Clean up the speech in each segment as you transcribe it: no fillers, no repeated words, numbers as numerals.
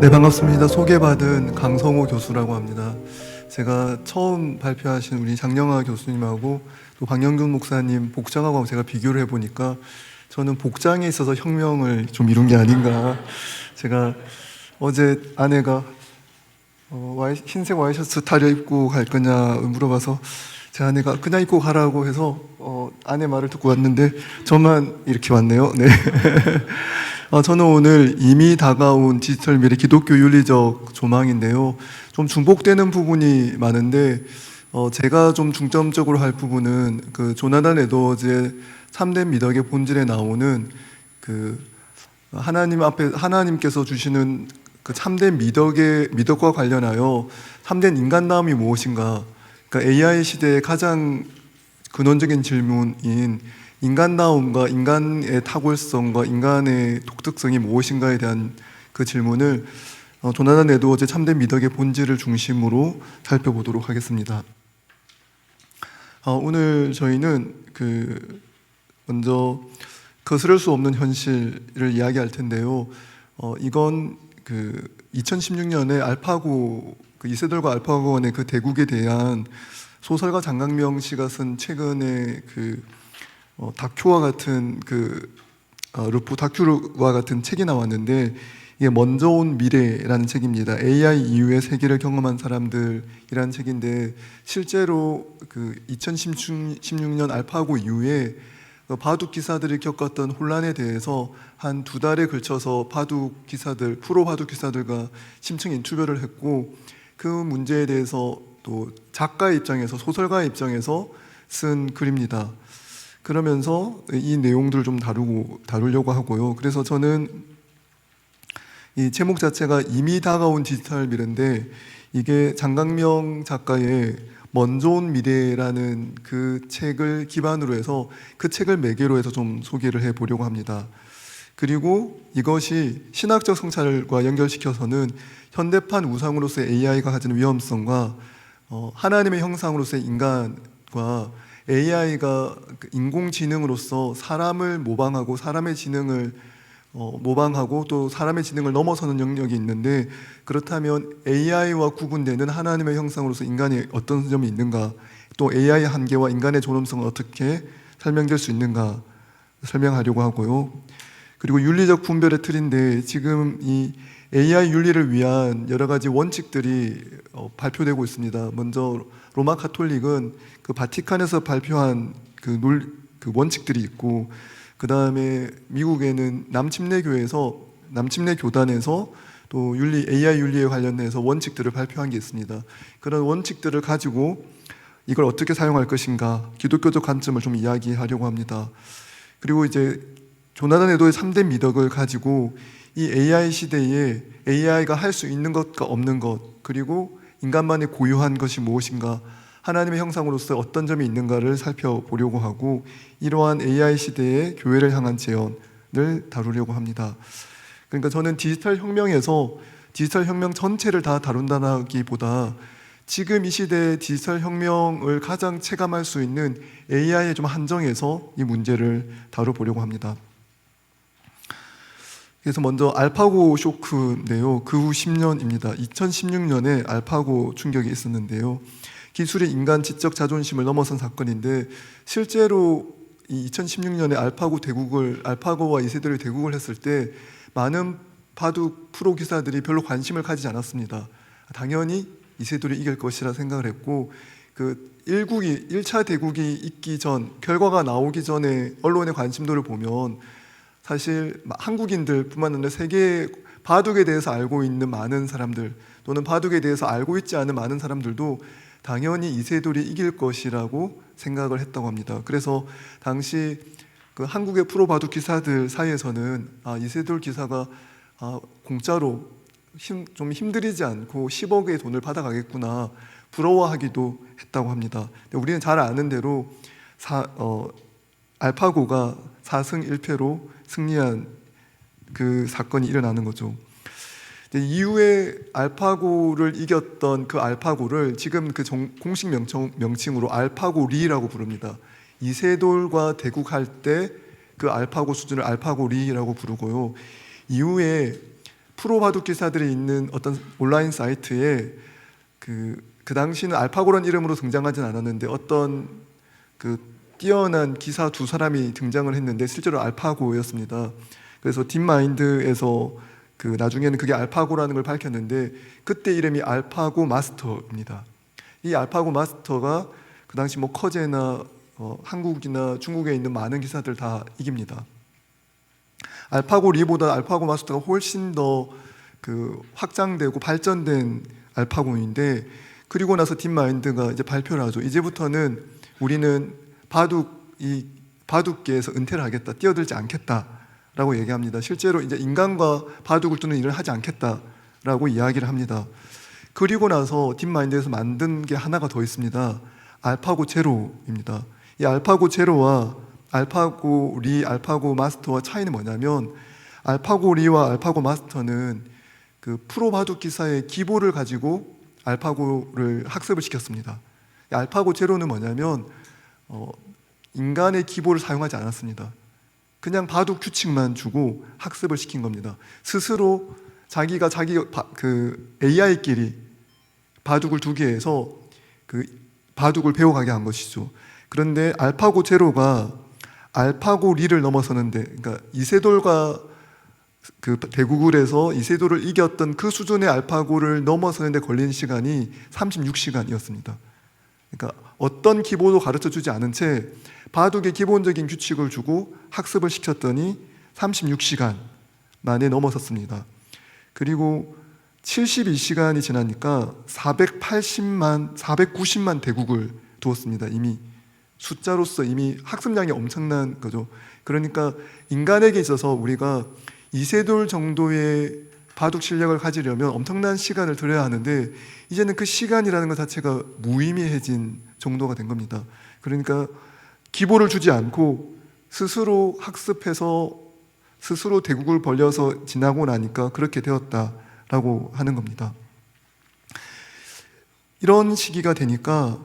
네, 반갑습니다. 소개받은 강성호 교수라고 합니다. 제가 처음 발표하신 우리 장영하 교수님하고 또 박영균 목사님 복장하고 제가 비교를 해보니까 저는 복장에 있어서 혁명을 좀 이룬 게 아닌가. 제가 어제 아내가 흰색 와이셔츠 차려입고 갈 거냐 물어봐서 제 아내가 그냥 입고 가라고 해서 아내 말을 듣고 왔는데 저만 이렇게 왔네요. 네. 저는 오늘 이미 다가온 디지털 미래 기독교 윤리적 조망인데요. 좀 중복되는 부분이 많은데 제가 좀 중점적으로 할 부분은 그 조나단 에드워즈의 참된 미덕의 본질에 나오는 그 하나님 앞에 하나님께서 주시는 그 참된 미덕과 관련하여 참된 인간다움이 무엇인가? 그러니까 AI 시대의 가장 근원적인 질문인 인간다움과 인간의 탁월성과 인간의 독특성이 무엇인가에 대한 그 질문을 조나단 에드워즈의 참된 미덕의 본질을 중심으로 살펴보도록 하겠습니다. 오늘 저희는 먼저 거스를 수 없는 현실을 이야기할 텐데요. 이건 2016년에 알파고 이세돌과 알파고원의 그 대국에 대한 소설가 장강명 씨가 쓴 최근에 다큐와 같은 루프 다큐와 같은 책이 나왔는데 이게 먼저 온 미래라는 책입니다. AI 이후의 세계를 경험한 사람들이라는 책인데 실제로 2016년 알파고 이후에 바둑 기사들이 겪었던 혼란에 대해서 한 2달에 걸쳐서 프로 바둑 기사들과 심층 인터뷰를 했고 그 문제에 대해서 또 작가의 입장에서 소설가의 입장에서 쓴 글입니다. 그러면서 이 내용들을 좀 다루려고 하고요. 그래서 저는 이 제목 자체가 이미 다가온 디지털 미래인데 이게 장강명 작가의 먼저 온 미래라는 그 책을 기반으로 해서 그 책을 매개로 해서 좀 소개를 해보려고 합니다. 그리고 이것이 신학적 성찰과 연결시켜서는 현대판 우상으로서의 AI가 가지는 위험성과 하나님의 형상으로서의 인간과 AI가 인공지능으로서 사람을 모방하고 사람의 지능을 모방하고 또 사람의 지능을 넘어서는 영역이 있는데 그렇다면 AI와 구분되는 하나님의 형상으로서 인간이 어떤 점이 있는가 또 AI의 한계와 인간의 존엄성은 어떻게 설명될 수 있는가 설명하려고 하고요. 그리고 윤리적 분별의 틀인데 지금 이 AI 윤리를 위한 여러 가지 원칙들이 발표되고 있습니다. 먼저 로마 카톨릭은 그 바티칸에서 발표한 그 원칙들이 있고 그 다음에 미국에는 남침례 교단에서 또 AI 윤리에 관련해서 원칙들을 발표한 게 있습니다. 그런 원칙들을 가지고 이걸 어떻게 사용할 것인가 기독교적 관점을 좀 이야기하려고 합니다. 그리고 이제 조나단 에드워즈의 3대 미덕을 가지고 이 AI 시대에 AI가 할 수 있는 것과 없는 것 그리고 인간만의 고유한 것이 무엇인가 하나님의 형상으로서 어떤 점이 있는가를 살펴보려고 하고 이러한 AI 시대의 교회를 향한 제언을 다루려고 합니다. 그러니까 저는 디지털 혁명에서 디지털 혁명 전체를 다 다룬다기보다 지금 이 시대의 디지털 혁명을 가장 체감할 수 있는 AI에 좀 한정해서 이 문제를 다뤄보려고 합니다. 그래서 먼저 알파고 쇼크인데요. 그 후 10년입니다. 2016년에 알파고 충격이 있었는데요. 기술이 인간 지적 자존심을 넘어선 사건인데 실제로 이 2016년에 알파고와 이세돌이 대국을 했을 때 많은 바둑 프로 기사들이 별로 관심을 가지지 않았습니다. 당연히 이세돌이 이길 것이라 생각을 했고 1차 대국이 있기 전 결과가 나오기 전에 언론의 관심도를 보면 사실 한국인들뿐만 아니라 세계 바둑에 대해서 알고 있는 많은 사람들 또는 바둑에 대해서 알고 있지 않은 많은 사람들도 당연히 이세돌이 이길 것이라고 생각을 했다고 합니다. 그래서 당시 한국의 프로 바둑 기사들 사이에서는 이세돌 기사가 공짜로 좀 힘들이지 않고 10억의 돈을 받아가겠구나 부러워하기도 했다고 합니다. 우리는 잘 아는 대로 알파고가 4승 1패로 승리한 그 사건이 일어나는 거죠. 이후에 알파고를 이겼던 그 알파고를 지금 그 공식 명칭으로 알파고리라고 부릅니다. 이세돌과 대국할 때 그 알파고 수준을 알파고리라고 부르고요. 이후에 프로 바둑 기사들이 있는 어떤 온라인 사이트에 그 당시는 알파고란 이름으로 등장하진 않았는데 어떤 그 뛰어난 기사 두 사람이 등장을 했는데 실제로 알파고였습니다. 그래서 딥마인드에서 그 나중에는 그게 알파고라는 걸 밝혔는데 그때 이름이 알파고 마스터입니다. 이 알파고 마스터가 그 당시 뭐 커제나 한국이나 중국에 있는 많은 기사들 다 이깁니다. 알파고 리보다 알파고 마스터가 훨씬 더 그 확장되고 발전된 알파고인데 그리고 나서 딥마인드가 이제 발표를 하죠. 이제부터는 우리는 바둑계에서 은퇴를 하겠다, 뛰어들지 않겠다라고 얘기합니다. 실제로 이제 인간과 바둑을 두는 일을 하지 않겠다라고 이야기를 합니다. 그리고 나서 딥마인드에서 만든 게 하나가 더 있습니다. 알파고 제로입니다. 이 알파고 제로와 알파고 리, 알파고 마스터와 차이는 뭐냐면 알파고 리와 알파고 마스터는 그 프로 바둑 기사의 기보를 가지고 알파고를 학습을 시켰습니다. 알파고 제로는 뭐냐면 인간의 기보를 사용하지 않았습니다. 그냥 바둑 규칙만 주고 학습을 시킨 겁니다. 스스로 자기가 그 AI끼리 바둑을 두게 해서 그 바둑을 배워가게 한 것이죠. 그런데 알파고 제로가 알파고 리를 넘어서는데, 그러니까 이세돌과 그 대구굴에서 이세돌을 이겼던 그 수준의 알파고를 넘어서는데 걸린 시간이 36시간이었습니다. 그러니까 어떤 기보도 가르쳐 주지 않은 채 바둑의 기본적인 규칙을 주고 학습을 시켰더니 36시간 만에 넘어섰습니다. 그리고 72시간이 지나니까 490만 대국을 두었습니다. 이미 숫자로서 이미 학습량이 엄청난 거죠. 그러니까 인간에게 있어서 우리가 이세돌 정도의 바둑 실력을 가지려면 엄청난 시간을 들여야 하는데 이제는 그 시간이라는 것 자체가 무의미해진 정도가 된 겁니다. 그러니까 기보를 주지 않고 스스로 학습해서 스스로 대국을 벌려서 지나고 나니까 그렇게 되었다라고 하는 겁니다. 이런 시기가 되니까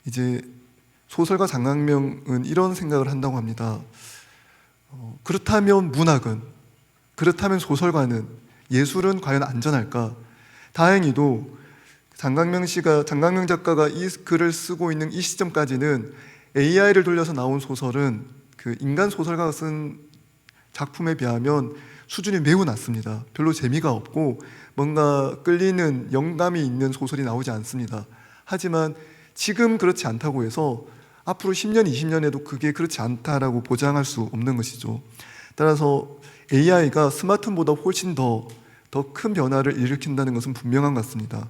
이제 소설가 장강명은 이런 생각을 한다고 합니다. 그렇다면 문학은, 그렇다면 소설가는, 예술은 과연 안전할까? 다행히도 장강명 작가가 이 글을 쓰고 있는 이 시점까지는 AI를 돌려서 나온 소설은 그 인간 소설가가 쓴 작품에 비하면 수준이 매우 낮습니다. 별로 재미가 없고 뭔가 끌리는 영감이 있는 소설이 나오지 않습니다. 하지만 지금 그렇지 않다고 해서 앞으로 10년, 20년에도 그게 그렇지 않다라고 보장할 수 없는 것이죠. 따라서 AI가 스마트폰보다 훨씬 더 큰 변화를 일으킨다는 것은 분명한 것 같습니다.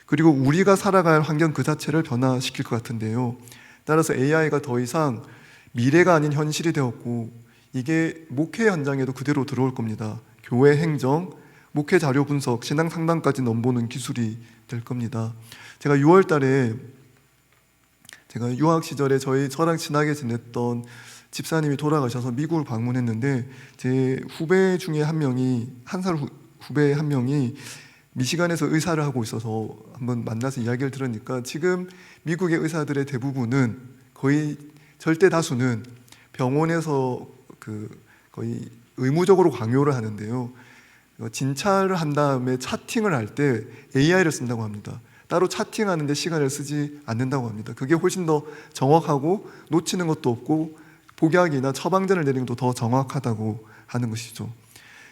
그리고 우리가 살아갈 환경 그 자체를 변화시킬 것 같은데요. 따라서 AI가 더 이상 미래가 아닌 현실이 되었고 이게 목회 현장에도 그대로 들어올 겁니다. 교회 행정, 목회 자료 분석, 신앙 상담까지 넘보는 기술이 될 겁니다. 제가 6월 달에 제가 유학 시절에 저랑 친하게 지냈던 집사님이 돌아가셔서 미국을 방문했는데 제 후배 중에 한 명이, 한 살 후배 한 명이 미시간에서 의사를 하고 있어서 한번 만나서 이야기를 들으니까 지금 미국의 의사들의 대부분은 거의 절대 다수는 병원에서 거의 의무적으로 강요를 하는데요. 진찰을 한 다음에 차팅을 할 때 AI를 쓴다고 합니다. 따로 차팅하는데 시간을 쓰지 않는다고 합니다. 그게 훨씬 더 정확하고 놓치는 것도 없고 복약이나 처방전을 내리는 것도 더 정확하다고 하는 것이죠.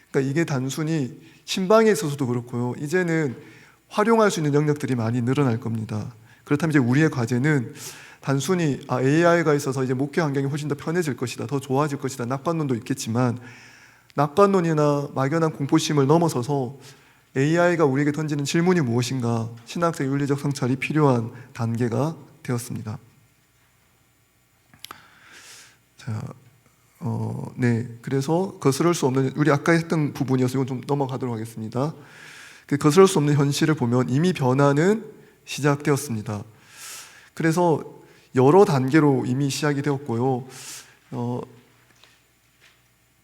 그러니까 이게 단순히 신방에 있어서도 그렇고요. 이제는 활용할 수 있는 영역들이 많이 늘어날 겁니다. 그렇다면 이제 우리의 과제는 단순히 AI가 있어서 이제 목회 환경이 훨씬 더 편해질 것이다, 더 좋아질 것이다, 낙관론도 있겠지만 낙관론이나 막연한 공포심을 넘어서서 AI가 우리에게 던지는 질문이 무엇인가, 신학적 윤리적 성찰이 필요한 단계가 되었습니다. 자, 네, 그래서 거스를 수 없는, 우리 아까 했던 부분이어서 이건 좀 넘어가도록 하겠습니다. 그 거스를 수 없는 현실을 보면 이미 변화는 시작되었습니다. 그래서 여러 단계로 이미 시작이 되었고요.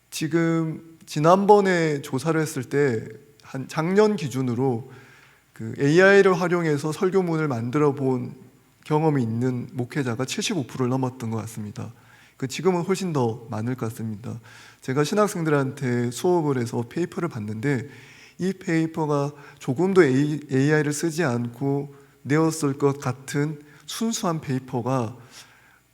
지금 지난번에 조사를 했을 때 한 작년 기준으로 그 AI를 활용해서 설교문을 만들어 본 경험이 있는 목회자가 75%를 넘었던 것 같습니다. 지금은 훨씬 더 많을 것 같습니다. 제가 신학생들한테 수업을 해서 페이퍼를 봤는데 이 페이퍼가 조금도 AI를 쓰지 않고 내었을 것 같은 순수한 페이퍼가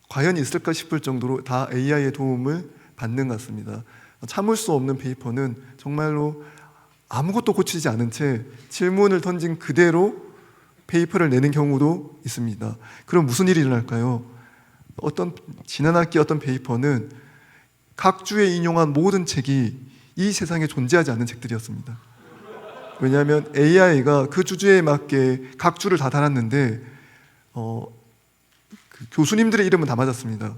과연 있을까 싶을 정도로 다 AI의 도움을 받는 것 같습니다. 참을 수 없는 페이퍼는 정말로 아무것도 고치지 않은 채 질문을 던진 그대로 페이퍼를 내는 경우도 있습니다. 그럼 무슨 일이 일어날까요? 지난 학기 어떤 페이퍼는 각 주에 인용한 모든 책이 이 세상에 존재하지 않는 책들이었습니다. 왜냐하면 AI가 그 주제에 맞게 각 주를 다 달았는데 그 교수님들의 이름은 다 맞았습니다.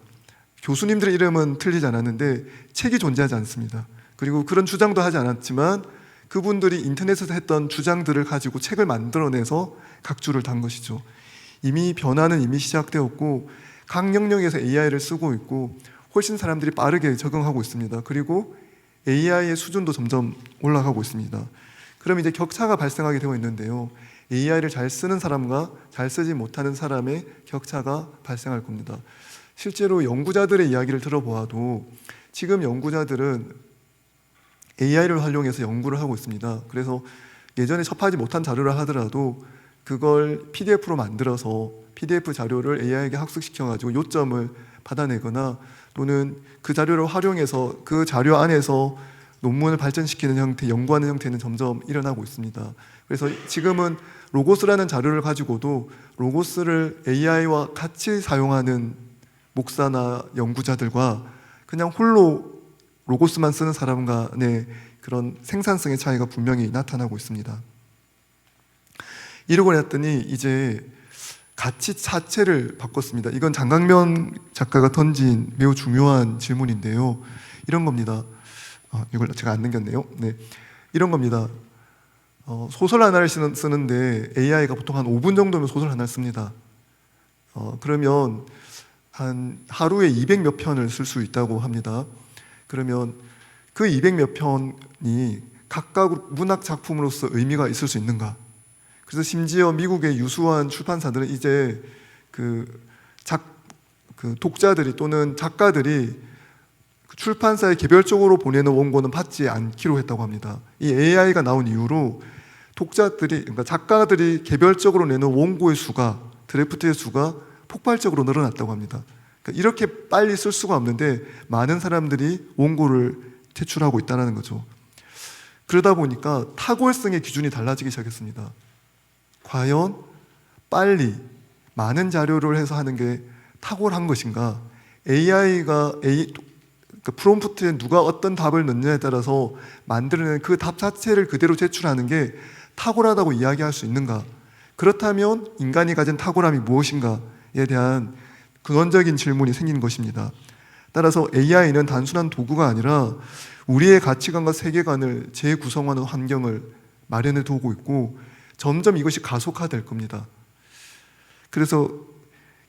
교수님들의 이름은 틀리지 않았는데 책이 존재하지 않습니다. 그리고 그런 주장도 하지 않았지만 그분들이 인터넷에서 했던 주장들을 가지고 책을 만들어내서 각 주를 단 것이죠. 이미 변화는 이미 시작되었고 각 영역에서 AI를 쓰고 있고 훨씬 사람들이 빠르게 적응하고 있습니다. 그리고 AI의 수준도 점점 올라가고 있습니다. 그럼 이제 격차가 발생하게 되고 있는데요. AI를 잘 쓰는 사람과 잘 쓰지 못하는 사람의 격차가 발생할 겁니다. 실제로 연구자들의 이야기를 들어보아도 지금 연구자들은 AI를 활용해서 연구를 하고 있습니다. 그래서 예전에 접하지 못한 자료를 하더라도 그걸 PDF로 만들어서 PDF 자료를 AI에게 학습시켜가지고 요점을 받아내거나 또는 그 자료를 활용해서 그 자료 안에서 논문을 발전시키는 형태, 연구하는 형태는 점점 일어나고 있습니다. 그래서 지금은 로고스라는 자료를 가지고도 로고스를 AI와 같이 사용하는 목사나 연구자들과 그냥 홀로 로고스만 쓰는 사람 간의 그런 생산성의 차이가 분명히 나타나고 있습니다. 이러고 났더니 이제 가치 자체를 바꿨습니다. 이건 장강면 작가가 던진 매우 중요한 질문인데요. 이런 겁니다. 이걸 제가 안 남겼네요. 네, 이런 겁니다. 소설 하나를 쓰는데 AI가 보통 한 5분 정도면 소설 하나를 씁니다. 그러면 한 하루에 200 몇 편을 쓸 수 있다고 합니다. 그러면 그 200 몇 편이 각각 문학 작품으로서 의미가 있을 수 있는가? 그래서 심지어 미국의 유수한 출판사들은 이제 그 독자들이 또는 작가들이 출판사에 개별적으로 보내는 원고는 받지 않기로 했다고 합니다. 이 AI가 나온 이후로 그러니까 작가들이 개별적으로 내는 원고의 수가, 드래프트의 수가 폭발적으로 늘어났다고 합니다. 그러니까 이렇게 빨리 쓸 수가 없는데 많은 사람들이 원고를 제출하고 있다는 거죠. 그러다 보니까 탁월성의 기준이 달라지기 시작했습니다. 과연 빨리 많은 자료를 해서 하는 게 탁월한 것인가? 그 프롬프트에 누가 어떤 답을 넣느냐에 따라서 만들어낸 그 답 자체를 그대로 제출하는 게 탁월하다고 이야기할 수 있는가? 그렇다면 인간이 가진 탁월함이 무엇인가에 대한 근원적인 질문이 생기는 것입니다. 따라서 AI는 단순한 도구가 아니라 우리의 가치관과 세계관을 재구성하는 환경을 마련해 두고 있고 점점 이것이 가속화될 겁니다. 그래서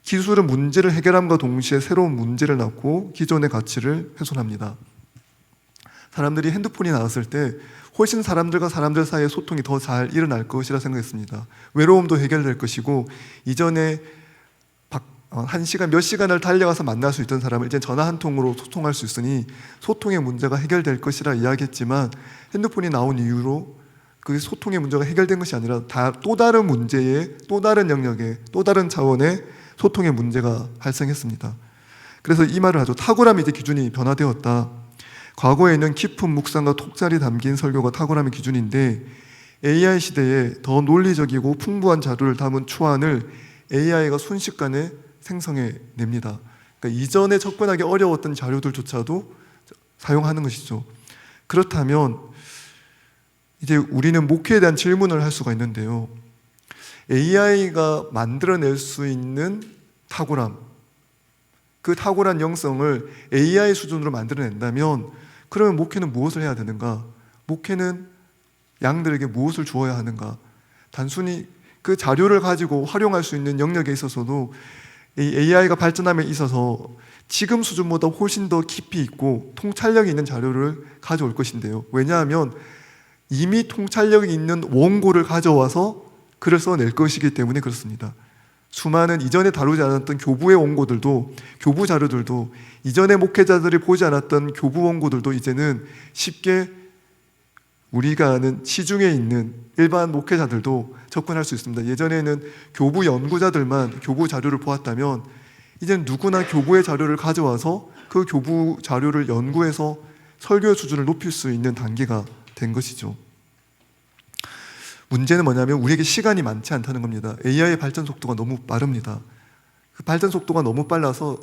기술은 문제를 해결함과 동시에 새로운 문제를 낳고 기존의 가치를 훼손합니다. 사람들이 핸드폰이 나왔을 때 훨씬 사람들과 사람들 사이의 소통이 더 잘 일어날 것이라 생각했습니다. 외로움도 해결될 것이고 이전에 1시간 몇 시간을 달려가서 만날 수 있던 사람을 이제 전화 한 통으로 소통할 수 있으니 소통의 문제가 해결될 것이라 이야기했지만 핸드폰이 나온 이후로 그 소통의 문제가 해결된 것이 아니라 또 다른 문제의 또 다른 영역의 또 다른 차원의 소통의 문제가 발생했습니다. 그래서 이 말을 하죠. 탁월함이 이제 기준이 변화되었다. 과거에는 깊은 묵상과 톡잘이 담긴 설교가 탁월함의 기준인데 AI 시대에 더 논리적이고 풍부한 자료를 담은 초안을 AI가 순식간에 생성해 냅니다. 그러니까 이전에 접근하기 어려웠던 자료들조차도 사용하는 것이죠. 그렇다면 이제 우리는 목회에 대한 질문을 할 수가 있는데요. AI가 만들어낼 수 있는 탁월함, 그 탁월한 영성을 AI 수준으로 만들어낸다면 그러면 목회는 무엇을 해야 되는가? 목회는 양들에게 무엇을 주어야 하는가? 단순히 그 자료를 가지고 활용할 수 있는 영역에 있어서도 이 AI가 발전함에 있어서 지금 수준보다 훨씬 더 깊이 있고 통찰력이 있는 자료를 가져올 것인데요. 왜냐하면 이미 통찰력이 있는 원고를 가져와서 글을 써낼 것이기 때문에 그렇습니다. 수많은 이전에 다루지 않았던 교부의 원고들도, 교부 자료들도, 이전에 목회자들이 보지 않았던 교부 원고들도 이제는 쉽게 우리가 아는 시중에 있는 일반 목회자들도 접근할 수 있습니다. 예전에는 교부 연구자들만 교부 자료를 보았다면 이제는 누구나 교부의 자료를 가져와서 그 교부 자료를 연구해서 설교의 수준을 높일 수 있는 단계가 된 것이죠. 문제는 뭐냐면 우리에게 시간이 많지 않다는 겁니다. AI의 발전 속도가 너무 빠릅니다. 그 발전 속도가 너무 빨라서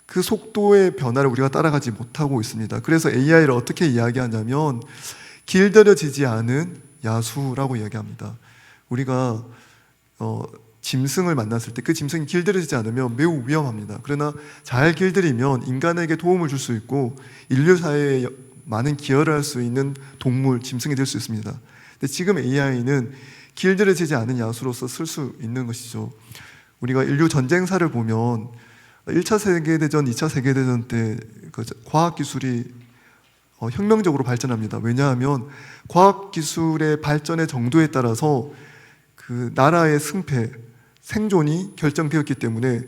그 속도의 변화를 우리가 따라가지 못하고 있습니다. 그래서 AI를 어떻게 이야기하냐면 길들여지지 않은 야수라고 이야기합니다. 우리가 짐승을 만났을 때 그 짐승이 길들여지지 않으면 매우 위험합니다. 그러나 잘 길들이면 인간에게 도움을 줄 수 있고 인류 사회에 많은 기여를 할 수 있는 동물, 짐승이 될 수 있습니다. 근데 지금 AI는 길들여지지 않은 야수로서 쓸 수 있는 것이죠. 우리가 인류 전쟁사를 보면 1차 세계대전, 2차 세계대전 때 과학기술이 혁명적으로 발전합니다. 왜냐하면 과학기술의 발전의 정도에 따라서 그 나라의 승패, 생존이 결정되었기 때문에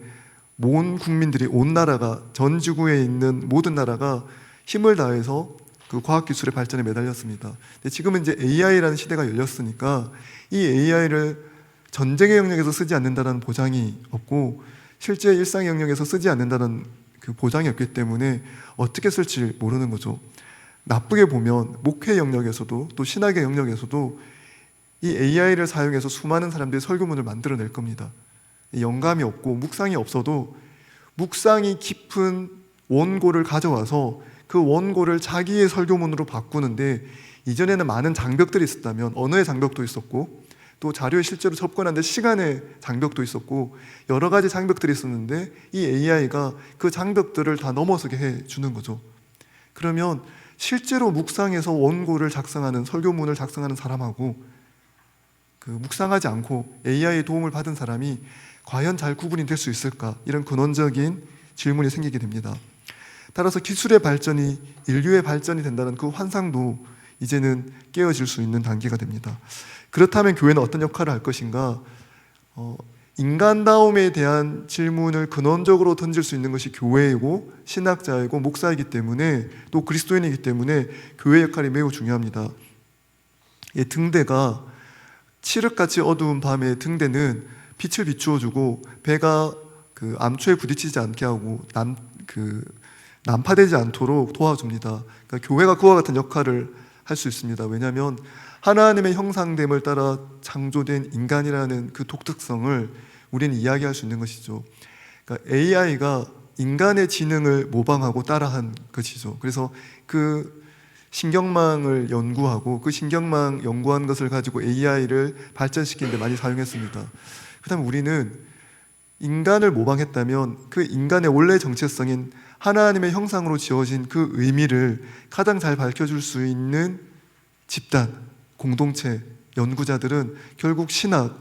온 국민들이, 온 나라가, 전 지구에 있는 모든 나라가 힘을 다해서 그 과학기술의 발전에 매달렸습니다. 근데 지금은 이제 AI라는 시대가 열렸으니까 이 AI를 전쟁의 영역에서 쓰지 않는다는 보장이 없고 실제 일상의 영역에서 쓰지 않는다는 그 보장이 없기 때문에 어떻게 쓸지 모르는 거죠. 나쁘게 보면 목회 영역에서도 또 신학의 영역에서도 이 AI를 사용해서 수많은 사람들이 설교문을 만들어낼 겁니다. 영감이 없고 묵상이 없어도 묵상이 깊은 원고를 가져와서 그 원고를 자기의 설교문으로 바꾸는데 이전에는 많은 장벽들이 있었다면 언어의 장벽도 있었고 또 자료에 실제로 접근하는데 시간의 장벽도 있었고 여러 가지 장벽들이 있었는데 이 AI가 그 장벽들을 다 넘어서게 해주는 거죠. 그러면 실제로 묵상해서 원고를 작성하는 설교문을 작성하는 사람하고 그 묵상하지 않고 AI의 도움을 받은 사람이 과연 잘 구분이 될 수 있을까? 이런 근원적인 질문이 생기게 됩니다. 따라서 기술의 발전이 인류의 발전이 된다는 그 환상도 이제는 깨어질 수 있는 단계가 됩니다. 그렇다면 교회는 어떤 역할을 할 것인가? 인간다움에 대한 질문을 근원적으로 던질 수 있는 것이 교회이고 신학자이고 목사이기 때문에 또 그리스도인이기 때문에 교회의 역할이 매우 중요합니다. 등대가 칠흑같이 어두운 밤에 등대는 빛을 비추어주고 배가 그 암초에 부딪히지 않게 하고 난파되지 않도록 도와줍니다. 그러니까 교회가 그와 같은 역할을 할 수 있습니다. 왜냐하면 하나님의 형상됨을 따라 창조된 인간이라는 그 독특성을 우리는 이야기할 수 있는 것이죠. 그러니까 AI가 인간의 지능을 모방하고 따라한 것이죠. 그래서 그 신경망을 연구하고 그 신경망 연구한 것을 가지고 AI를 발전시키는 데 많이 사용했습니다. 그다음에 우리는 인간을 모방했다면 그 인간의 원래 정체성인 하나님의 형상으로 지어진 그 의미를 가장 잘 밝혀줄 수 있는 집단, 공동체, 연구자들은 결국 신학,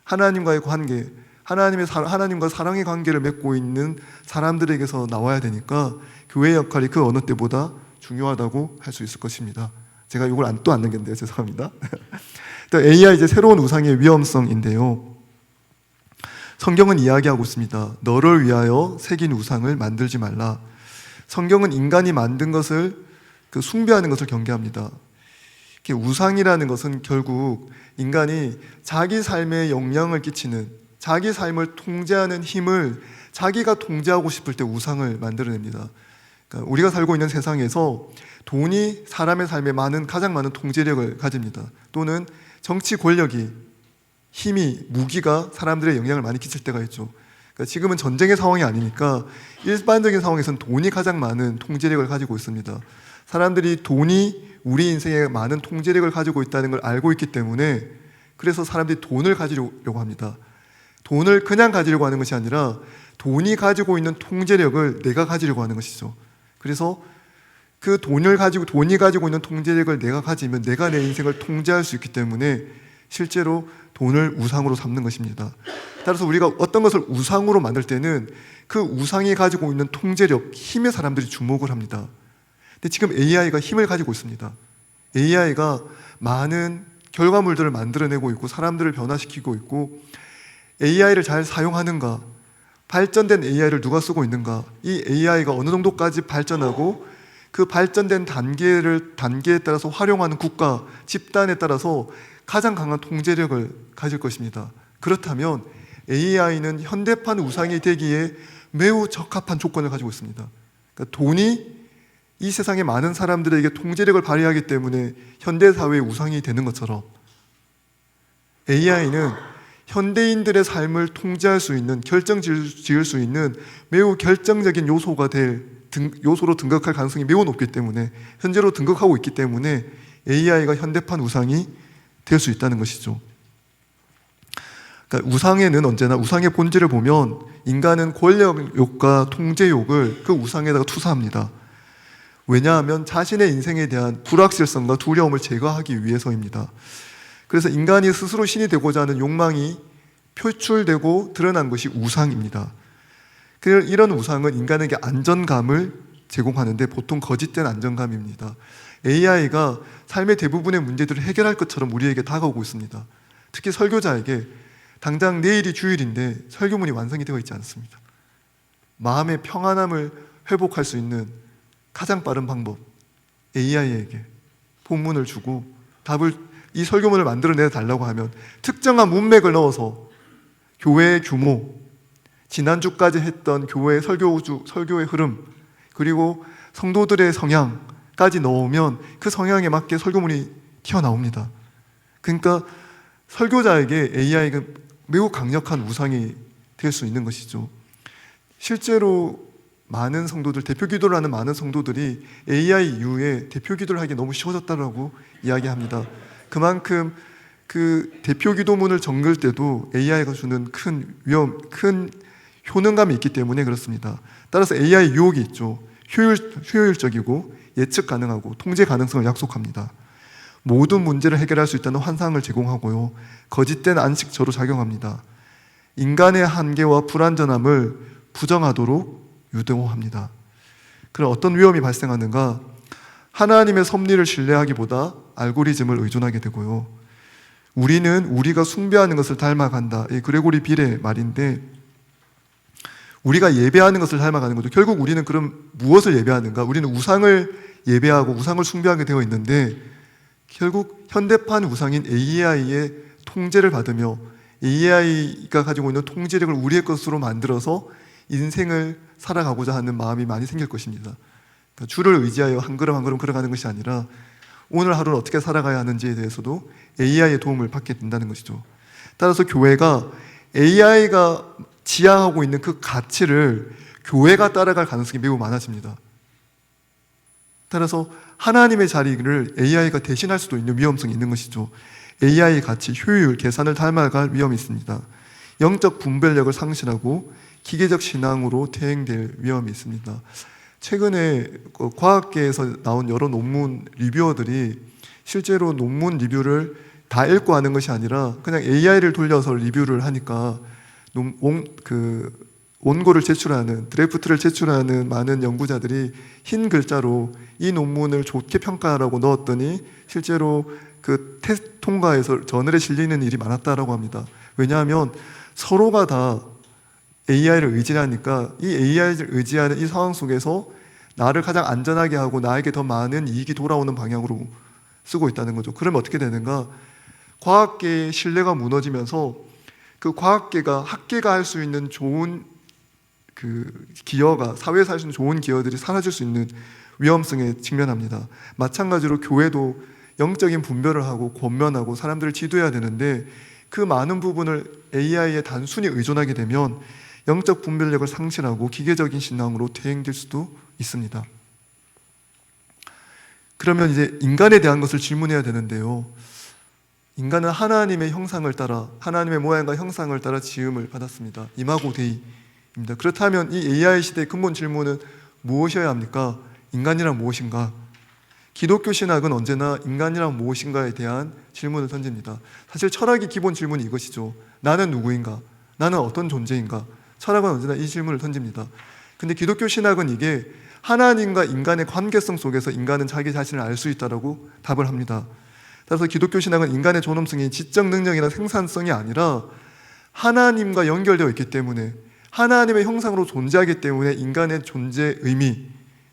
하나님과의 관계, 하나님과 사랑의 관계를 맺고 있는 사람들에게서 나와야 되니까 교회의 역할이 그 어느 때보다 중요하다고 할 수 있을 것입니다. 제가 이걸 또 안 넘겼는데요. 죄송합니다. 또 AI 이제 새로운 우상의 위험성인데요. 성경은 이야기하고 있습니다. 너를 위하여 새긴 우상을 만들지 말라. 성경은 인간이 만든 것을 숭배하는 것을 경계합니다. 우상이라는 것은 결국 인간이 자기 삶에 영향을 끼치는, 자기 삶을 통제하는 힘을 자기가 통제하고 싶을 때 우상을 만들어냅니다. 그러니까 우리가 살고 있는 세상에서 돈이 사람의 삶에 가장 많은 통제력을 가집니다. 또는 정치 권력이, 힘이, 무기가 사람들의 영향을 많이 끼칠 때가 있죠. 그러니까 지금은 전쟁의 상황이 아니니까 일반적인 상황에서는 돈이 가장 많은 통제력을 가지고 있습니다. 사람들이 돈이 우리 인생에 많은 통제력을 가지고 있다는 걸 알고 있기 때문에 그래서 사람들이 돈을 가지려고 합니다. 돈을 그냥 가지려고 하는 것이 아니라 돈이 가지고 있는 통제력을 내가 가지려고 하는 것이죠. 그래서 그 돈이 가지고 있는 통제력을 내가 가지면 내가 내 인생을 통제할 수 있기 때문에 실제로 돈을 우상으로 삼는 것입니다. 따라서 우리가 어떤 것을 우상으로 만들 때는 그 우상이 가지고 있는 통제력, 힘에 사람들이 주목을 합니다. 근데 지금 AI가 힘을 가지고 있습니다. AI가 많은 결과물들을 만들어내고 있고 사람들을 변화시키고 있고 AI를 잘 사용하는가, 발전된 AI를 누가 쓰고 있는가, 이 AI가 어느 정도까지 발전하고 그 발전된 단계에 따라서 활용하는 국가, 집단에 따라서 가장 강한 통제력을 가질 것입니다. 그렇다면 AI는 현대판 우상이 되기에 매우 적합한 조건을 가지고 있습니다. 그러니까 돈이 이 세상의 많은 사람들에게 통제력을 발휘하기 때문에 현대사회의 우상이 되는 것처럼 AI는 현대인들의 삶을 통제할 수 있는, 결정 지을 수 있는 매우 결정적인 요소로 등극할 가능성이 매우 높기 때문에, 현재로 등극하고 있기 때문에 AI가 현대판 우상이 될 수 있다는 것이죠. 그러니까 우상에는 언제나 우상의 본질을 보면 인간은 권력욕과 통제욕을 그 우상에다가 투사합니다. 왜냐하면 자신의 인생에 대한 불확실성과 두려움을 제거하기 위해서입니다. 그래서 인간이 스스로 신이 되고자 하는 욕망이 표출되고 드러난 것이 우상입니다. 이런 우상은 인간에게 안정감을 제공하는데 보통 거짓된 안정감입니다. AI가 삶의 대부분의 문제들을 해결할 것처럼 우리에게 다가오고 있습니다. 특히 설교자에게 당장 내일이 주일인데 설교문이 완성이 되어 있지 않습니다. 마음의 평안함을 회복할 수 있는 가장 빠른 방법, AI에게 본문을 주고 이 설교문을 만들어내 달라고 하면 특정한 문맥을 넣어서 교회의 규모, 지난주까지 했던 교회의 설교의 흐름, 그리고 성도들의 성향까지 넣으면 그 성향에 맞게 설교문이 튀어나옵니다. 그러니까 설교자에게 AI가 매우 강력한 우상이 될 수 있는 것이죠. 실제로 많은 성도들, 대표 기도를 하는 많은 성도들이 AI 이후에 대표 기도를 하기 너무 쉬워졌다고 이야기합니다. 그만큼 그 대표 기도문을 적을 때도 AI가 주는 큰 효능감이 있기 때문에 그렇습니다. 따라서 AI 유혹이 있죠. 효율적이고 예측 가능하고 통제 가능성을 약속합니다. 모든 문제를 해결할 수 있다는 환상을 제공하고요. 거짓된 안식처로 작용합니다. 인간의 한계와 불완전함을 부정하도록 유도합니다. 그럼 어떤 위험이 발생하는가? 하나님의 섭리를 신뢰하기보다 알고리즘을 의존하게 되고요. 우리는 우리가 숭배하는 것을 닮아간다. 이 그레고리 빌의 말인데, 우리가 예배하는 것을 닮아가는 거죠. 결국 우리는 그럼 무엇을 예배하는가? 우리는 우상을 예배하고 우상을 숭배하게 되어 있는데, 결국 현대판 우상인 AI의 통제를 받으며 AI가 가지고 있는 통제력을 우리의 것으로 만들어서 인생을 살아가고자 하는 마음이 많이 생길 것입니다. 그러니까 주를 의지하여 한 걸음 한 걸음 걸어가는 것이 아니라 오늘 하루를 어떻게 살아가야 하는지에 대해서도 AI의 도움을 받게 된다는 것이죠. 따라서 교회가 AI가 지향하고 있는 그 가치를 교회가 따라갈 가능성이 매우 많아집니다. 따라서 하나님의 자리를 AI가 대신할 수도 있는 위험성이 있는 것이죠. AI의 가치, 효율, 계산을 닮아갈 위험이 있습니다. 영적 분별력을 상실하고 기계적 신앙으로 퇴행될 위험이 있습니다. 최근에 과학계에서 나온 여러 논문 리뷰어들이 실제로 논문 리뷰를 다 읽고 하는 것이 아니라 그냥 AI를 돌려서 리뷰를 하니까 원고를 제출하는, 드래프트를 제출하는 많은 연구자들이 흰 글자로 이 논문을 좋게 평가하라고 넣었더니 실제로 그 테스트 통과해서 저널에 실리는 일이 많았다라고 합니다. 왜냐하면 서로가 다 AI를 의지하니까 이 AI를 의지하는 이 상황 속에서 나를 가장 안전하게 하고 나에게 더 많은 이익이 돌아오는 방향으로 쓰고 있다는 거죠. 그러면 어떻게 되는가? 과학계의 신뢰가 무너지면서 그 과학계가 학계가 할 수 있는 좋은 기여가, 사회에서 할 수 있는 좋은 기여들이 사라질 수 있는 위험성에 직면합니다. 마찬가지로 교회도 영적인 분별을 하고 권면하고 사람들을 지도해야 되는데 그 많은 부분을 AI에 단순히 의존하게 되면 영적 분별력을 상실하고 기계적인 신앙으로 퇴행될 수도 있습니다. 그러면 이제 인간에 대한 것을 질문해야 되는데요. 인간은 하나님의 형상을 따라, 하나님의 모양과 형상을 따라 지음을 받았습니다. 이마고 데이입니다. 그렇다면 이 AI 시대의 근본 질문은 무엇이어야 합니까? 인간이란 무엇인가? 기독교 신학은 언제나 인간이란 무엇인가에 대한 질문을 던집니다. 사실 철학의 기본 질문이 이것이죠. 나는 누구인가? 나는 어떤 존재인가? 철학은 언제나 이 질문을 던집니다. 근데 기독교 신학은 이게 하나님과 인간의 관계성 속에서 인간은 자기 자신을 알 수 있다라고 답을 합니다. 따라서 기독교 신학은 인간의 존엄성이 지적 능력이나 생산성이 아니라 하나님과 연결되어 있기 때문에, 하나님의 형상으로 존재하기 때문에 인간의 존재 의미,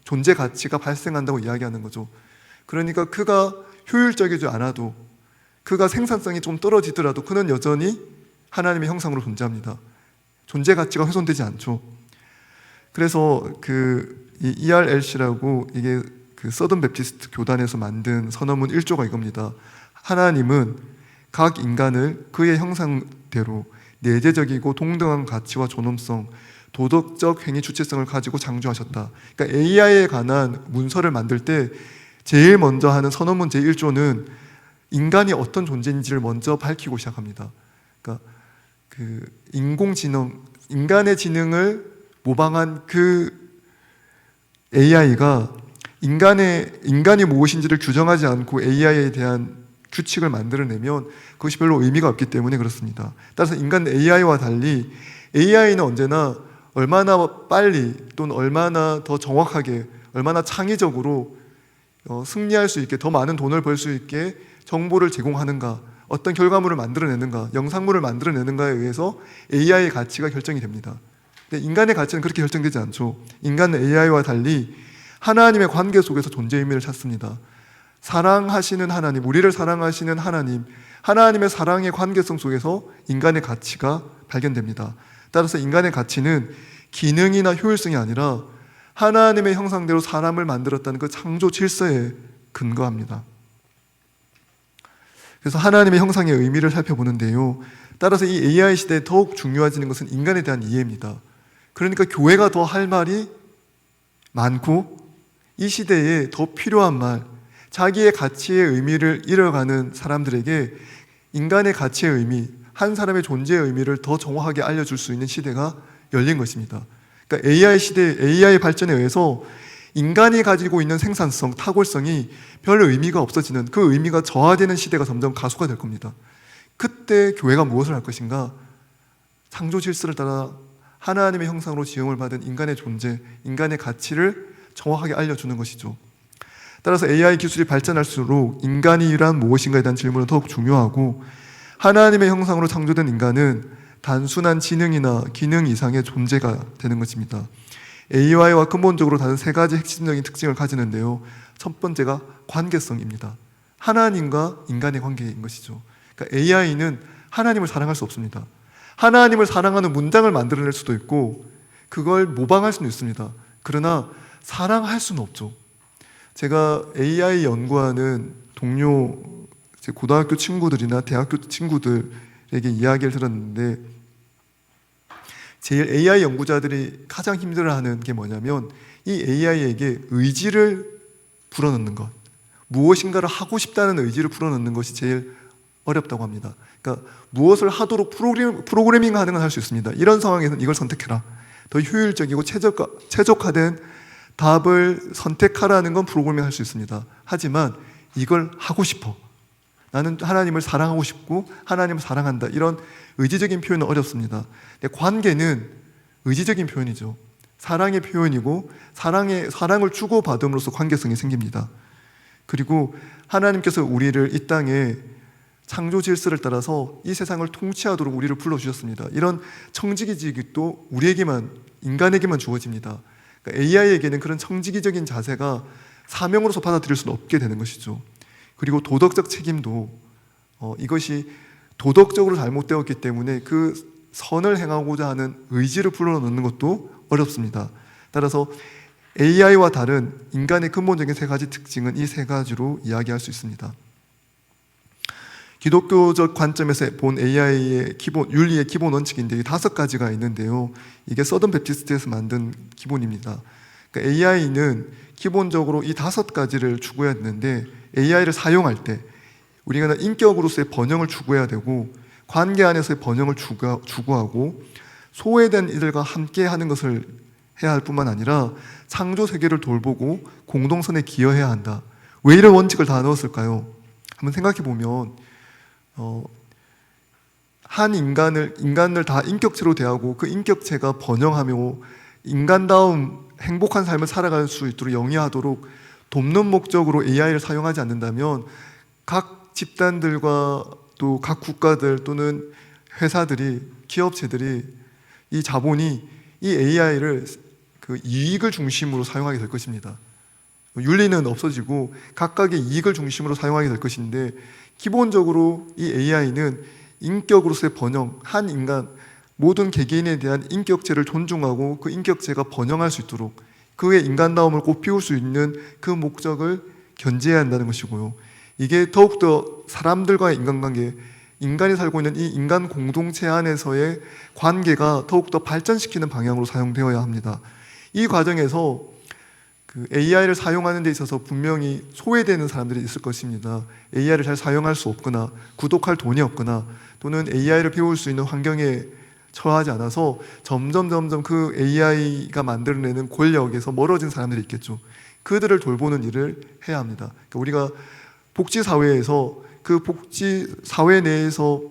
존재 가치가 발생한다고 이야기하는 거죠. 그러니까 그가 효율적이지 않아도, 그가 생산성이 좀 떨어지더라도 그는 여전히 하나님의 형상으로 존재합니다. 존재 가치가 훼손되지 않죠. 그래서 이 ERLC라고, 이게 그 서던 베프티스트 교단에서 만든 선언문 1조가 이겁니다. 하나님은 각 인간을 그의 형상대로 내재적이고 동등한 가치와 존엄성, 도덕적 행위 주체성을 가지고 창조하셨다. 그러니까 AI에 관한 문서를 만들 때 제일 먼저 하는 선언문 제1조는 인간이 어떤 존재인지를 먼저 밝히고 시작합니다. 그러니까 그 인공지능, 인간의 지능을 모방한 그 AI가 인간이 무엇인지를 규정하지 않고 AI에 대한 규칙을 만들어내면 그것이 별로 의미가 없기 때문에 그렇습니다. 따라서 인간 AI와 달리 AI는 언제나 얼마나 빨리 또는 얼마나 더 정확하게, 얼마나 창의적으로 승리할 수 있게, 더 많은 돈을 벌 수 있게 정보를 제공하는가, 어떤 결과물을 만들어내는가, 영상물을 만들어내는가에 의해서 AI의 가치가 결정이 됩니다. 근데 인간의 가치는 그렇게 결정되지 않죠. 인간은 AI와 달리 하나님의 관계 속에서 존재 의미를 찾습니다. 사랑하시는 하나님, 우리를 사랑하시는 하나님, 하나님의 사랑의 관계성 속에서 인간의 가치가 발견됩니다. 따라서 인간의 가치는 기능이나 효율성이 아니라 하나님의 형상대로 사람을 만들었다는 그 창조 질서에 근거합니다. 그래서 하나님의 형상의 의미를 살펴보는데요, 따라서 이 AI 시대에 더욱 중요해지는 것은 인간에 대한 이해입니다. 그러니까 교회가 더 할 말이 많고, 이 시대에 더 필요한 말, 자기의 가치의 의미를 잃어가는 사람들에게 인간의 가치의 의미, 한 사람의 존재의 의미를 더 정확하게 알려줄 수 있는 시대가 열린 것입니다. 그러니까 AI 시대, AI 발전에 의해서 인간이 가지고 있는 생산성, 탁월성이 별 의미가 없어지는, 그 의미가 저하되는 시대가 점점 가속화 될 겁니다. 그때 교회가 무엇을 할 것인가? 창조 질서를 따라 하나님의 형상으로 지음을 받은 인간의 존재, 인간의 가치를 정확하게 알려주는 것이죠. 따라서 AI 기술이 발전할수록 인간이란 무엇인가에 대한 질문은 더욱 중요하고, 하나님의 형상으로 창조된 인간은 단순한 지능이나 기능 이상의 존재가 되는 것입니다. AI와 근본적으로 다른 세 가지 핵심적인 특징을 가지는데요, 첫 번째가 관계성입니다. 하나님과 인간의 관계인 것이죠. 그러니까 AI는 하나님을 사랑할 수 없습니다. 하나님을 사랑하는 문장을 만들어낼 수도 있고 그걸 모방할 수는 있습니다. 그러나 사랑할 수는 없죠. 제가 AI 연구하는 동료 제 고등학교 친구들이나 대학교 친구들에게 이야기를 들었는데, 제일 AI 연구자들이 가장 힘들어하는 게 뭐냐면 이 AI에게 의지를 불어넣는 것, 무엇인가를 하고 싶다는 의지를 불어넣는 것이 제일 어렵다고 합니다. 그러니까 무엇을 하도록 프로그래밍 하는 건 할 수 있습니다. 이런 상황에서는 이걸 선택해라, 더 효율적이고 최적화된 답을 선택하라는 건 프로그래밍 할 수 있습니다. 하지만 이걸 하고 싶어, 나는 하나님을 사랑하고 싶고 하나님을 사랑한다, 이런 의지적인 표현은 어렵습니다. 근데 관계는 의지적인 표현이죠. 사랑의 표현이고 사랑을 주고받음으로써 관계성이 생깁니다. 그리고 하나님께서 우리를 이 땅에 창조 질서를 따라서 이 세상을 통치하도록 우리를 불러주셨습니다. 이런 청지기직도 우리에게만, 인간에게만 주어집니다. 그러니까 AI에게는 그런 청지기적인 자세가 사명으로서 받아들일 수는 없게 되는 것이죠. 그리고 도덕적 책임도 이것이 도덕적으로 잘못되었기 때문에 그 선을 행하고자 하는 의지를 불러넣는 것도 어렵습니다. 따라서 AI와 다른 인간의 근본적인 세 가지 특징은 이 세 가지로 이야기할 수 있습니다. 기독교적 관점에서 본 AI의 윤리의 기본 원칙인데 5가지가 있는데요, 이게 서던 베프티스트에서 만든 기본입니다. 그러니까 AI는 기본적으로 이 5가지를 추구해야 되는데, AI를 사용할 때 우리가 인격으로서의 번영을 추구해야 되고, 관계 안에서의 번영을 추구하고, 소외된 이들과 함께 하는 것을 해야 할 뿐만 아니라 창조 세계를 돌보고 공동선에 기여해야 한다. 왜 이런 원칙을 다 넣었을까요? 한번 생각해 보면 한 인간을 다 인격체로 대하고 그 인격체가 번영하며 인간다움 행복한 삶을 살아갈 수 있도록 영위하도록 돕는 목적으로 AI를 사용하지 않는다면 각 집단들과 또 각 국가들 또는 회사들이, 기업체들이, 이 자본이 이 AI를 그 이익을 중심으로 사용하게 될 것입니다. 윤리는 없어지고 각각의 이익을 중심으로 사용하게 될 것인데, 기본적으로 이 AI는 인격으로서의 번영, 한 인간 모든 개개인에 대한 인격체를 존중하고 그 인격체가 번영할 수 있도록 그의 인간다움을 꽃피울 수 있는 그 목적을 견제해야 한다는 것이고요. 이게 더욱더 사람들과의 인간관계, 인간이 살고 있는 이 인간 공동체 안에서의 관계가 더욱더 발전시키는 방향으로 사용되어야 합니다. 이 과정에서 그 AI를 사용하는 데 있어서 분명히 소외되는 사람들이 있을 것입니다. AI를 잘 사용할 수 없거나 구독할 돈이 없거나 또는 AI를 배울 수 있는 환경에 처하지 않아서 점점 그 AI가 만들어내는 권력에서 멀어진 사람들이 있겠죠. 그들을 돌보는 일을 해야 합니다. 그러니까 우리가 복지사회에서 그 복지사회 내에서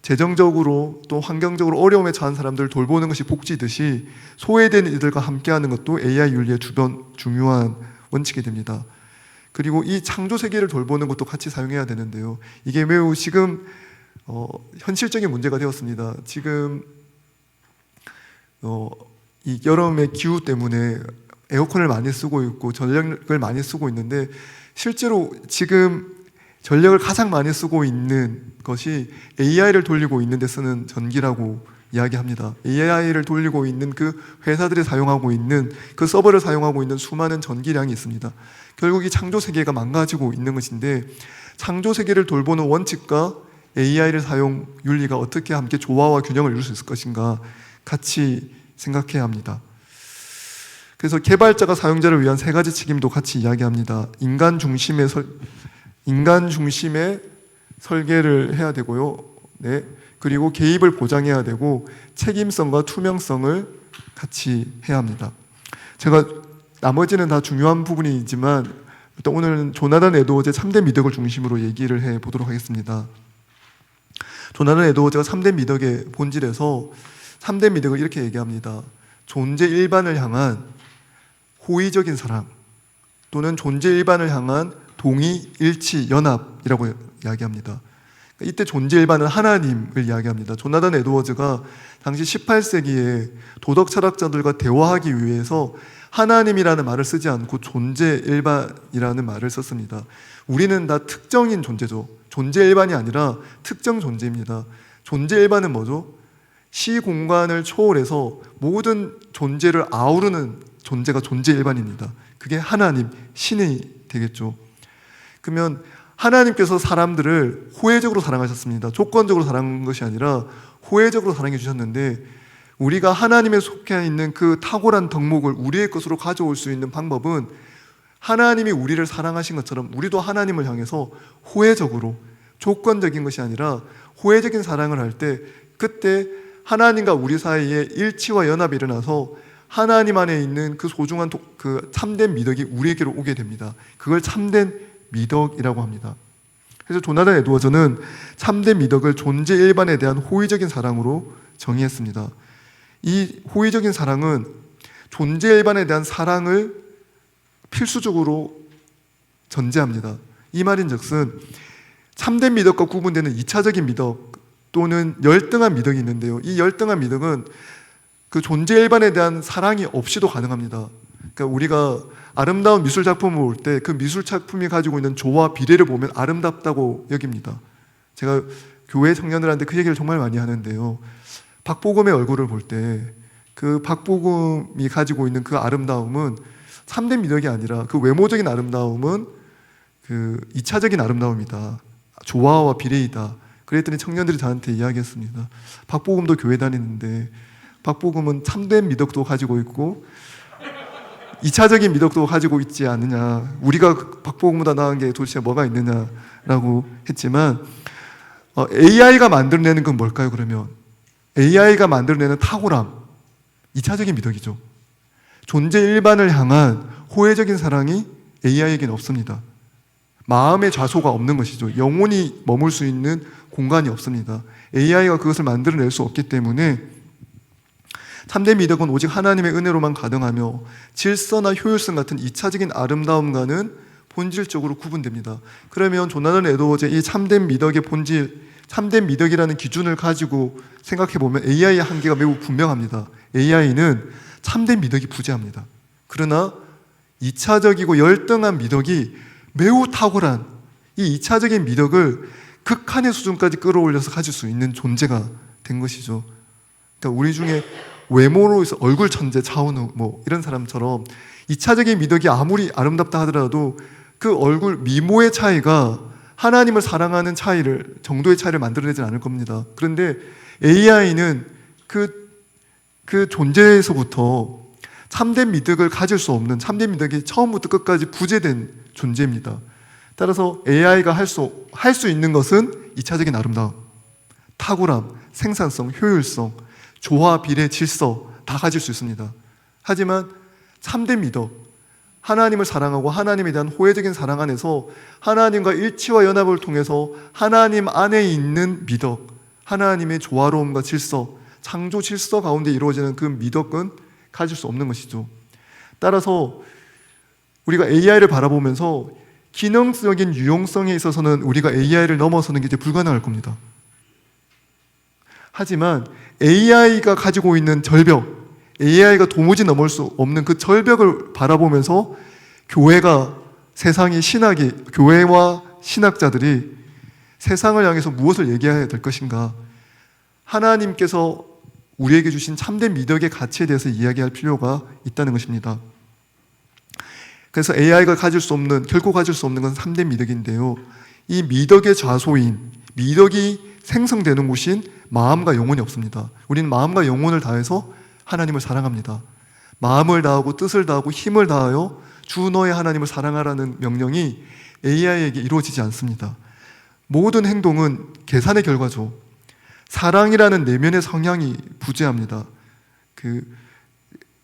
재정적으로 또 환경적으로 어려움에 처한 사람들을 돌보는 것이 복지듯이 소외된 이들과 함께하는 것도 AI 윤리의 중요한 원칙이 됩니다. 그리고 이 창조 세계를 돌보는 것도 같이 사용해야 되는데요. 이게 매우 지금 현실적인 문제가 되었습니다. 지금 이 여름의 기후 때문에 에어컨을 많이 쓰고 있고 전력을 많이 쓰고 있는데, 실제로 지금 전력을 가장 많이 쓰고 있는 것이 AI를 돌리고 있는 데 쓰는 전기라고 이야기합니다. AI를 돌리고 있는 그 회사들이 사용하고 있는 그 서버를 사용하고 있는 수많은 전기량이 있습니다. 결국 이 창조 세계가 망가지고 있는 것인데, 창조 세계를 돌보는 원칙과 AI를 사용 윤리가 어떻게 함께 조화와 균형을 이룰 수 있을 것인가 같이 생각해야 합니다. 그래서 개발자가 사용자를 위한 세 가지 책임도 같이 이야기합니다. 인간 중심의 설계를 해야 되고요. 네. 그리고 개입을 보장해야 되고 책임성과 투명성을 같이 해야 합니다. 제가 나머지는 다 중요한 부분이지만 일단 오늘은 조나단 에드워즈의 3대 미덕을 중심으로 얘기를 해보도록 하겠습니다. 조나단 에드워즈가 3대 미덕의 본질에서 3대 미덕을 이렇게 얘기합니다. 존재 일반을 향한 호의적인 사랑, 또는 존재 일반을 향한 동의, 일치, 연합이라고 이야기합니다. 이때 존재 일반은 하나님을 이야기합니다. 조나단 에드워즈가 당시 18세기에 도덕 철학자들과 대화하기 위해서 하나님이라는 말을 쓰지 않고 존재 일반이라는 말을 썼습니다. 우리는 다 특정인 존재죠. 존재 일반이 아니라 특정 존재입니다. 존재 일반은 뭐죠? 시공간을 초월해서 모든 존재를 아우르는 존재가 존재 일반입니다. 그게 하나님, 신이 되겠죠. 그러면 하나님께서 사람들을 호혜적으로 사랑하셨습니다. 조건적으로 사랑한 것이 아니라 호혜적으로 사랑해 주셨는데, 우리가 하나님에 속해 있는 그 탁월한 덕목을 우리의 것으로 가져올 수 있는 방법은 하나님이 우리를 사랑하신 것처럼 우리도 하나님을 향해서 호혜적으로, 조건적인 것이 아니라 호혜적인 사랑을 할 때, 그때 하나님과 우리 사이에 일치와 연합이 일어나서 하나님 안에 있는 그 소중한 그 참된 미덕이 우리에게로 오게 됩니다. 그걸 참된 미덕이라고 합니다. 그래서 조나단 에드워즈는 참된 미덕을 존재 일반에 대한 호의적인 사랑으로 정의했습니다. 이 호의적인 사랑은 존재 일반에 대한 사랑을 필수적으로 전제합니다. 이 말인즉슨 참된 미덕과 구분되는 2차적인 미덕 또는 열등한 미덕이 있는데요. 이 열등한 미덕은 그 존재 일반에 대한 사랑이 없이도 가능합니다. 그러니까 우리가 아름다운 미술 작품을 볼 때 그 미술 작품이 가지고 있는 조화 비례를 보면 아름답다고 여깁니다. 제가 교회 청년들한테 그 얘기를 정말 많이 하는데요. 박보검의 얼굴을 볼 때 그 박보검이 가지고 있는 그 아름다움은 참된 미덕이 아니라 그 외모적인 아름다움은 그 2차적인 아름다움이다. 조화와 비례이다. 그랬더니 청년들이 저한테 이야기했습니다. 박보검도 교회 다니는데 박보검은 참된 미덕도 가지고 있고 2차적인 미덕도 가지고 있지 않느냐, 우리가 박보검보다 나은 게 도대체 뭐가 있느냐라고 했지만, AI가 만들어내는 건 뭘까요? 그러면 AI가 만들어내는 탁월함, 2차적인 미덕이죠. 존재 일반을 향한 호혜적인 사랑이 AI에게는 없습니다. 마음의 좌소가 없는 것이죠. 영혼이 머물 수 있는 공간이 없습니다. AI가 그것을 만들어낼 수 없기 때문에 참된 미덕은 오직 하나님의 은혜로만 가능하며 질서나 효율성 같은 2차적인 아름다움과는 본질적으로 구분됩니다. 그러면 조나단 에드워즈의 이 참된 미덕의 본질, 참된 미덕이라는 기준을 가지고 생각해보면 AI의 한계가 매우 분명합니다. AI는 참된 미덕이 부재합니다. 그러나 2차적이고 열등한 미덕이 매우 탁월한 이 2차적인 미덕을 극한의 수준까지 끌어올려서 가질 수 있는 존재가 된 것이죠. 그러니까 우리 중에 외모로 해서 얼굴 천재 차은우 뭐 이런 사람처럼 2차적인 미덕이 아무리 아름답다 하더라도 그 얼굴 미모의 차이가 하나님을 사랑하는 차이를 정도의 차이를 만들어내지 않을 겁니다. 그런데 AI는 그 존재에서부터 참된 미덕을 가질 수 없는, 참된 미덕이 처음부터 끝까지 부재된 존재입니다. 따라서 AI가 할 수 있는 것은 2차적인 아름다움, 탁월함, 생산성, 효율성, 조화, 비례, 질서 다 가질 수 있습니다. 하지만 참된 미덕, 하나님을 사랑하고 하나님에 대한 호혜적인 사랑 안에서 하나님과 일치와 연합을 통해서 하나님 안에 있는 미덕, 하나님의 조화로움과 질서, 창조 질서 가운데 이루어지는 그 미덕은 가질 수 없는 것이죠. 따라서 우리가 AI를 바라보면서 기능적인 유용성에 있어서는 우리가 AI를 넘어서는 게 이제 불가능할 겁니다. 하지만 AI가 가지고 있는 절벽, AI가 도무지 넘을 수 없는 그 절벽을 바라보면서 교회가, 세상이, 신학이, 교회와 신학자들이 세상을 향해서 무엇을 얘기해야 될 것인가, 하나님께서 우리에게 주신 참된 미덕의 가치에 대해서 이야기할 필요가 있다는 것입니다. 그래서 AI가 가질 수 없는, 결코 가질 수 없는 건 참된 미덕인데요, 이 미덕의 좌소인, 미덕이 생성되는 곳인 마음과 영혼이 없습니다. 우리는 마음과 영혼을 다해서 하나님을 사랑합니다. 마음을 다하고 뜻을 다하고 힘을 다하여 주 너의 하나님을 사랑하라는 명령이 AI에게 이루어지지 않습니다. 모든 행동은 계산의 결과죠. 사랑이라는 내면의 성향이 부재합니다.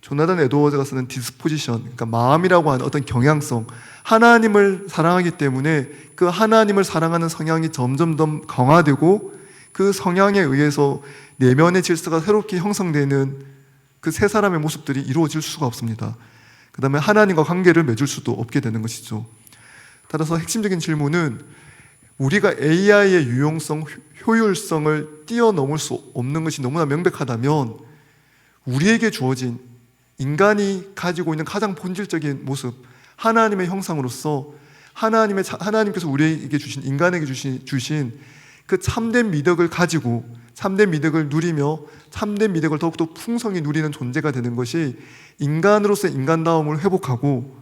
조나단 에드워즈가 쓰는 디스포지션, 그러니까 마음이라고 하는 어떤 경향성, 하나님을 사랑하기 때문에 그 하나님을 사랑하는 성향이 점점 더 강화되고 그 성향에 의해서 내면의 질서가 새롭게 형성되는 그 세 사람의 모습들이 이루어질 수가 없습니다. 그 다음에 하나님과 관계를 맺을 수도 없게 되는 것이죠. 따라서 핵심적인 질문은 우리가 AI의 유용성, 효율성을 뛰어넘을 수 없는 것이 너무나 명백하다면 우리에게 주어진 인간이 가지고 있는 가장 본질적인 모습, 하나님의 형상으로서 하나님께서 우리에게 주신, 인간에게 주신 그 참된 미덕을 가지고 참된 미덕을 누리며 참된 미덕을 더욱더 풍성히 누리는 존재가 되는 것이 인간으로서 인간다움을 회복하고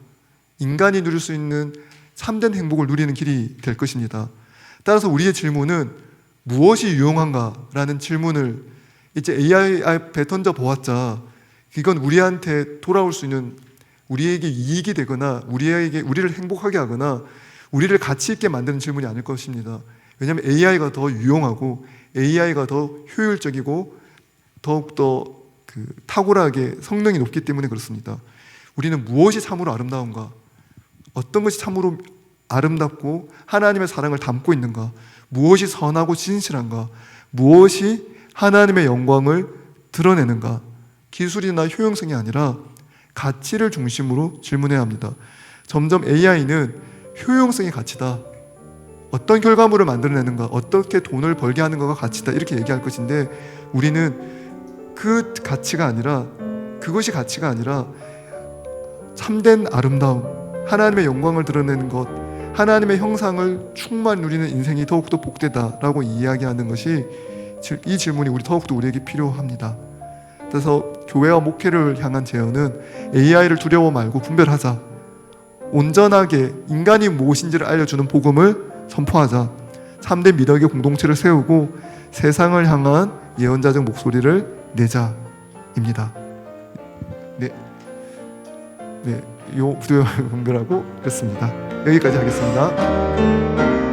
인간이 누릴 수 있는 참된 행복을 누리는 길이 될 것입니다. 따라서 우리의 질문은 무엇이 유용한가라는 질문을 이제 AI 앞에 던져 보았자 이건 우리한테 돌아올 수 있는, 우리에게 이익이 되거나 우리를 행복하게 하거나 우리를 가치 있게 만드는 질문이 아닐 것입니다. 왜냐하면 AI가 더 유용하고 AI가 더 효율적이고 더욱더 탁월하게 성능이 높기 때문에 그렇습니다. 우리는 무엇이 참으로 아름다운가, 어떤 것이 참으로 아름답고 하나님의 사랑을 담고 있는가, 무엇이 선하고 진실한가, 무엇이 하나님의 영광을 드러내는가, 기술이나 효용성이 아니라 가치를 중심으로 질문해야 합니다. 점점 AI는 효용성이 가치다, 어떤 결과물을 만들어내는가, 어떻게 돈을 벌게 하는 거가 가치다, 이렇게 얘기할 것인데 우리는 그것이 가치가 아니라 참된 아름다움, 하나님의 영광을 드러내는 것, 하나님의 형상을 충만히 누리는 인생이 더욱더 복되다라고 이야기하는 것이, 이 질문이 더욱더 우리에게 필요합니다. 그래서 교회와 목회를 향한 제언은 AI를 두려워 말고 분별하자, 온전하게 인간이 무엇인지를 알려주는 복음을 선포하자, 참된 미덕의 공동체를 세우고 세상을 향한 예언자적 목소리를 내자입니다. 요 부도를 분별하고 그렇습니다. 여기까지 하겠습니다.